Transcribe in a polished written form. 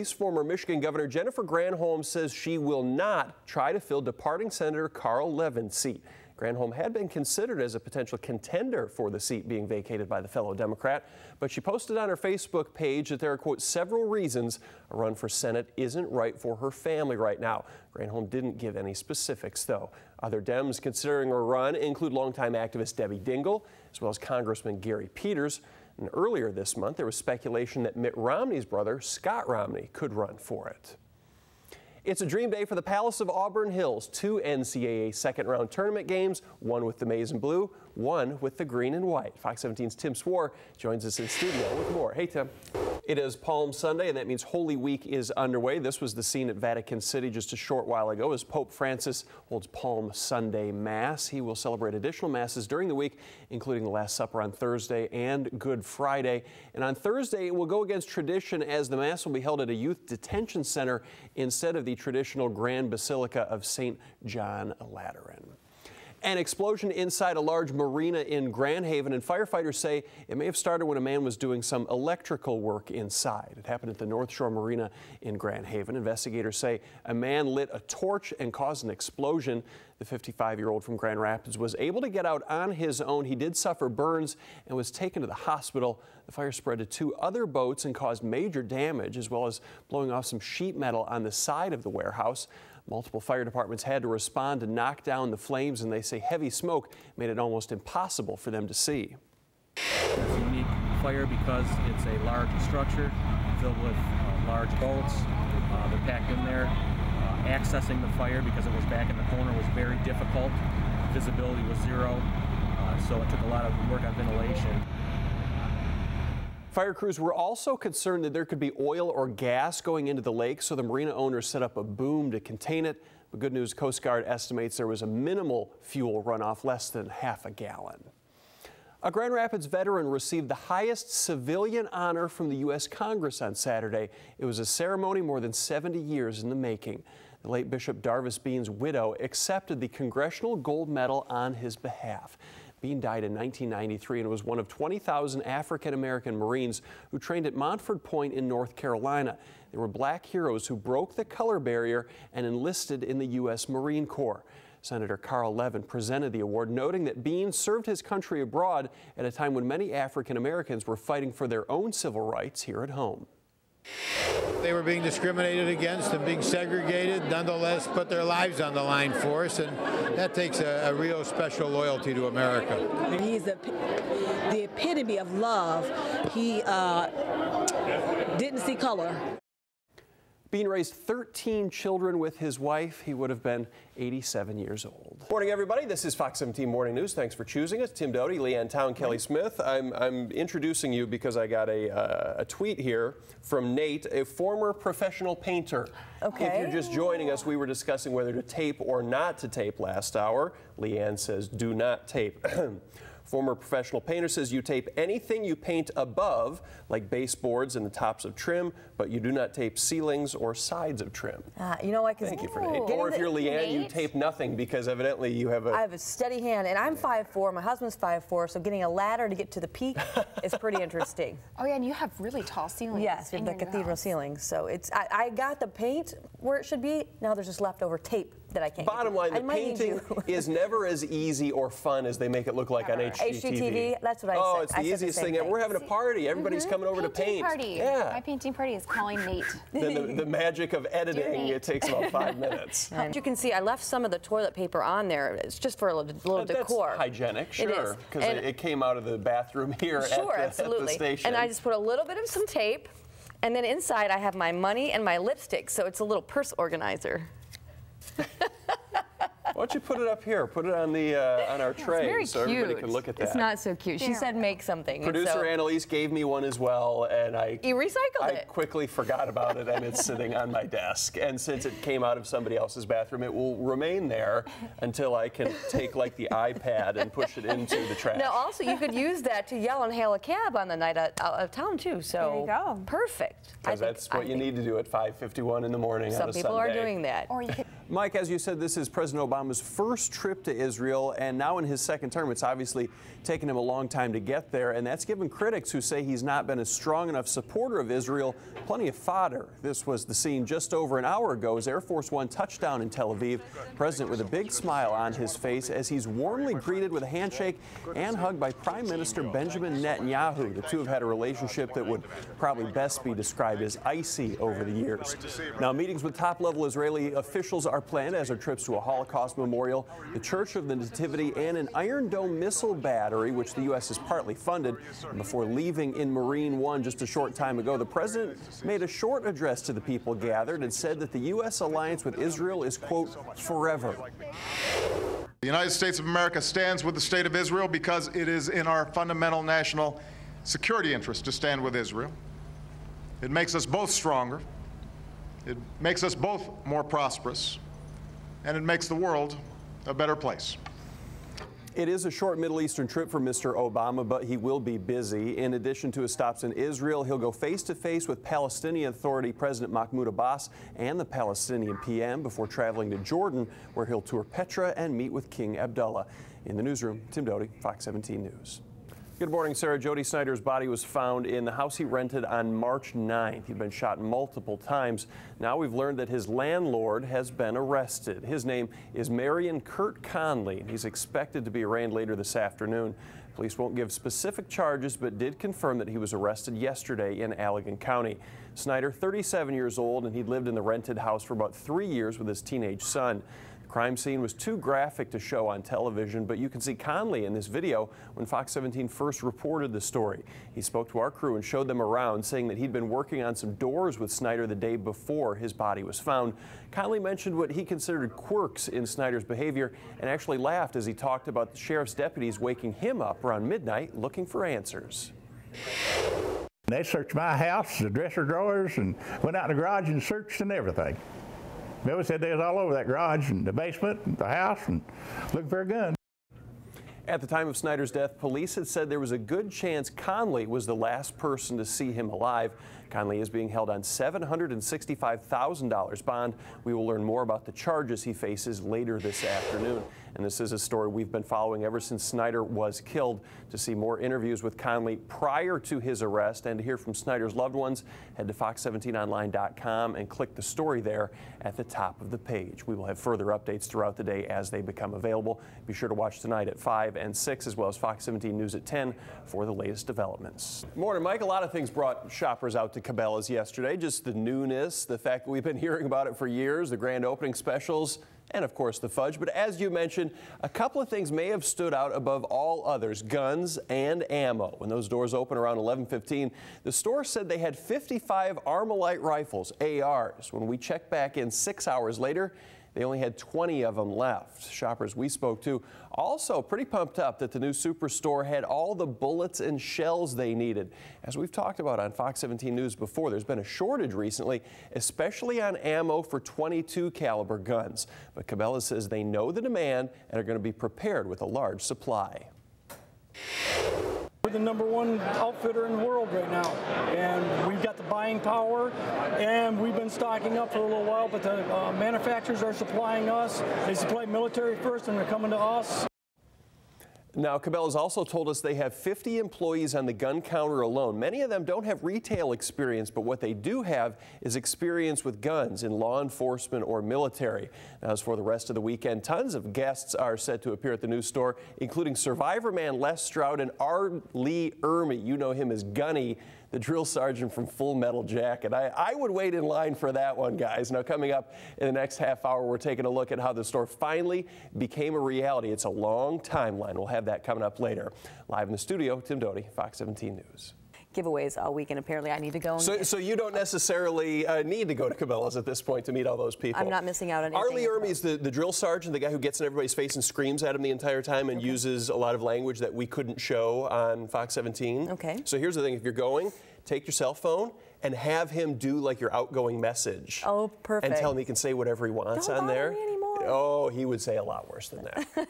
Former Michigan Governor Jennifer Granholm says she will not try to fill departing Senator Carl Levin's seat. Granholm had been considered as a potential contender for the seat being vacated by the fellow Democrat, but she posted on her Facebook page that there are, quote, several reasons a run for Senate isn't right for her family right now. Granholm didn't give any specifics, though. Other Dems considering a run include longtime activist Debbie Dingell, as well as Congressman Gary Peters. And earlier this month, there was speculation that Mitt Romney's brother, Scott Romney, could run for it. It's a dream day for the Palace of Auburn Hills. 2 NCAA second-round tournament games, one with the maize and blue, one with the green and white. Fox 17's Tim Swore joins us in studio with more. Hey, Tim. It is Palm Sunday, and that means Holy Week is underway. This was the scene at Vatican City just a short while ago as Pope Francis holds Palm Sunday Mass. He will celebrate additional masses during the week, including the Last Supper on Thursday and Good Friday. And on Thursday, it will go against tradition as the Mass will be held at a youth detention center instead of the traditional Grand Basilica of St. John Lateran. An explosion inside a large marina in Grand Haven, and firefighters say it may have started when a man was doing some electrical work inside. It happened at the North Shore Marina in Grand Haven. Investigators say a man lit a torch and caused an explosion. The 55-year-old from Grand Rapids was able to get out on his own. He did suffer burns and was taken to the hospital. The fire spread to 2 other boats and caused major damage, as well as blowing off some sheet metal on the side of the warehouse. Multiple fire departments had to respond to knock down the flames, and they say heavy smoke made it almost impossible for them to see. It's a unique fire because it's a large structure filled with large boats. They're packed in there. Accessing the fire, because it was back in the corner, was very difficult. Visibility was 0, so it took a lot of work on ventilation. Fire crews were also concerned that there could be oil or gas going into the lake, so the marina owners set up a boom to contain it. But good news, Coast Guard estimates there was a minimal fuel runoff, less than half a gallon. A Grand Rapids veteran received the highest civilian honor from the U.S. Congress on Saturday. It was a ceremony more than 70 years in the making. The late Bishop Darvis Bean's widow accepted the Congressional Gold Medal on his behalf. Bean died in 1993 and was one of 20,000 African-American Marines who trained at Montford Point in North Carolina. They were black heroes who broke the color barrier and enlisted in the U.S. Marine Corps. Senator Carl Levin presented the award, noting that Bean served his country abroad at a time when many African-Americans were fighting for their own civil rights here at home. They were being discriminated against and being segregated, nonetheless put their lives on the line for us, and that takes a real special loyalty to America. He's the epitome of love. He didn't see color. Bean raised 13 children with his wife. He would have been 87 years old. Morning, everybody. This is Fox 17 Morning News. Thanks for choosing us. Tim Doty, Leanne Town, Kelly Smith. I'm introducing you because I got a tweet here from Nate, a former professional painter. Okay. If you're just joining us, we were discussing whether to tape or not to tape last hour. Leanne says, do not tape. Former professional painter says you tape anything you paint above, like baseboards and the tops of trim, but you do not tape ceilings or sides of trim. You know what? Thank you for Nate. Or if you're Leanne, you tape nothing because evidently you have I have a steady hand, and I'm 5'4", my husband's 5'4", so getting a ladder to get to the peak is pretty interesting. Oh yeah, and you have really tall ceilings. Yes, in the cathedral ceilings. So it's I got the paint where it should be. Now there's just leftover tape that I can't. Bottom line, the painting is never as easy or fun as they make it look like on HGTV. That's what I said. Oh, it's the easiest thing ever. We're having a party. Everybody's coming over to paint. Party. Yeah. My painting party is calling Nate. Then the magic of editing, it takes about 5 minutes. And you can see I left some of the toilet paper on there. It's just for a little decor. That's hygienic, sure, because it came out of the bathroom here at the station. And I just put a little bit of some tape, and then inside I have my money and my lipstick, so it's a little purse organizer. Why don't you put it up here? Put it on the on our tray so everybody can look at that. It's not so cute. She said make something. Producer Annalise gave me one as well, and you recycled it. I quickly forgot about it, and it's sitting on my desk. And since it came out of somebody else's bathroom, it will remain there until I can take like the iPad and push it into the trash. Now, also you could use that to yell and hail a cab on the night out of town too. So there you go. Perfect. Because that's what you need to do at 5:51 in the morning on a Sunday. Some people are doing that. Or you could Mike, as you said, this is President Obama's Obama's first trip to Israel, and now in his second term, it's obviously taken him a long time to get there, and that's given critics who say he's not been a strong enough supporter of Israel plenty of fodder. This was the scene just over an hour ago as Air Force One touched down in Tel Aviv. President with a big smile on his face as he's warmly greeted with a handshake and hugged by Prime Minister Benjamin Netanyahu. The two have had a relationship that would probably best be described as icy over the years. Now, meetings with top-level Israeli officials are planned, as are trips to a Holocaust memorial, the Church of the Nativity, and an Iron Dome missile battery, which the U.S. has partly funded. And before leaving in Marine One just a short time ago, the president made a short address to the people gathered and said that the U.S. alliance with Israel is, quote, forever. The United States of America stands with the State of Israel because it is in our fundamental national security interest to stand with Israel. It makes us both stronger. It makes us both more prosperous, and it makes the world a better place. It is a short Middle Eastern trip for Mr. Obama, but he will be busy. In addition to his stops in Israel, he'll go face-to-face with Palestinian Authority President Mahmoud Abbas and the Palestinian PM before traveling to Jordan, where he'll tour Petra and meet with King Abdullah. In the newsroom, Tim Doty, Fox 17 News. Good morning, Sarah. Jody Snyder's body was found in the house he rented on March 9th. He'd been shot multiple times. Now we've learned that his landlord has been arrested. His name is Marion Kurt Conley. He's expected to be arraigned later this afternoon. Police won't give specific charges, but did confirm that he was arrested yesterday in Allegan County. Snyder, 37 years old, and he'd lived in the rented house for about 3 years with his teenage son. The crime scene was too graphic to show on television, but you can see Conley in this video when Fox 17 first reported the story. He spoke to our crew and showed them around, saying that he'd been working on some doors with Snyder the day before his body was found. Conley mentioned what he considered quirks in Snyder's behavior and actually laughed as he talked about the sheriff's deputies waking him up around midnight looking for answers. They searched my house, the dresser drawers, and went out in the garage and searched and everything. Billy said they was all over that garage and the basement and the house and looking for a gun. At the time of Snyder's death, police had said there was a good chance Conley was the last person to see him alive. Conley is being held on $765,000 bond. We will learn more about the charges he faces later this afternoon. And this is a story we've been following ever since Snyder was killed. To see more interviews with Conley prior to his arrest and to hear from Snyder's loved ones, head to fox17online.com and click the story there at the top of the page. We will have further updates throughout the day as they become available. Be sure to watch tonight at 5 and 6, as well as Fox 17 News at 10 for the latest developments. Morning, Mike. A lot of things brought shoppers out to Cabela's yesterday. Just the newness, the fact that we've been hearing about it for years, the grand opening specials, and of course the fudge. But as you mentioned, a couple of things may have stood out above all others: guns and ammo. When those doors opened around 11:15, the store said they had 55 Armalite rifles, ARs. When we checked back in 6 hours later, they only had 20 of them left. Shoppers we spoke to also pretty pumped up that the new Superstore had all the bullets and shells they needed. As we've talked about on Fox 17 News before, there's been a shortage recently, especially on ammo for .22 caliber guns. But Cabela's says they know the demand and are going to be prepared with a large supply. We're the #1 outfitter in the world right now, and we've got the buying power, and we've been stocking up for a little while, but the manufacturers are supplying us. They supply military first, and they're coming to us. Now, Cabela's also told us they have 50 employees on the gun counter alone. Many of them don't have retail experience, but what they do have is experience with guns in law enforcement or military. Now, as for the rest of the weekend, tons of guests are set to appear at the new store, including Survivor man Les Stroud and R. Lee Ermey. You know him as Gunny, the drill sergeant from Full Metal Jacket. I would wait in line for that one, guys. Now, coming up in the next half hour, we're taking a look at how the store finally became a reality. It's a long timeline. We'll have that coming up later. Live in the studio, Tim Doty, Fox 17 News. Giveaways all weekend. Apparently, I need to go. So you don't necessarily need to go to Cabela's at this point to meet all those people. I'm not missing out on anything. Arlie Ermey is the drill sergeant, the guy who gets in everybody's face and screams at him the entire time and uses a lot of language that we couldn't show on Fox 17. Okay. So here's the thing. If you're going, take your cell phone and have him do like your outgoing message. Oh, perfect. And tell him he can say whatever he wants Don't on there. bother me anymore. Oh, he would say a lot worse than that.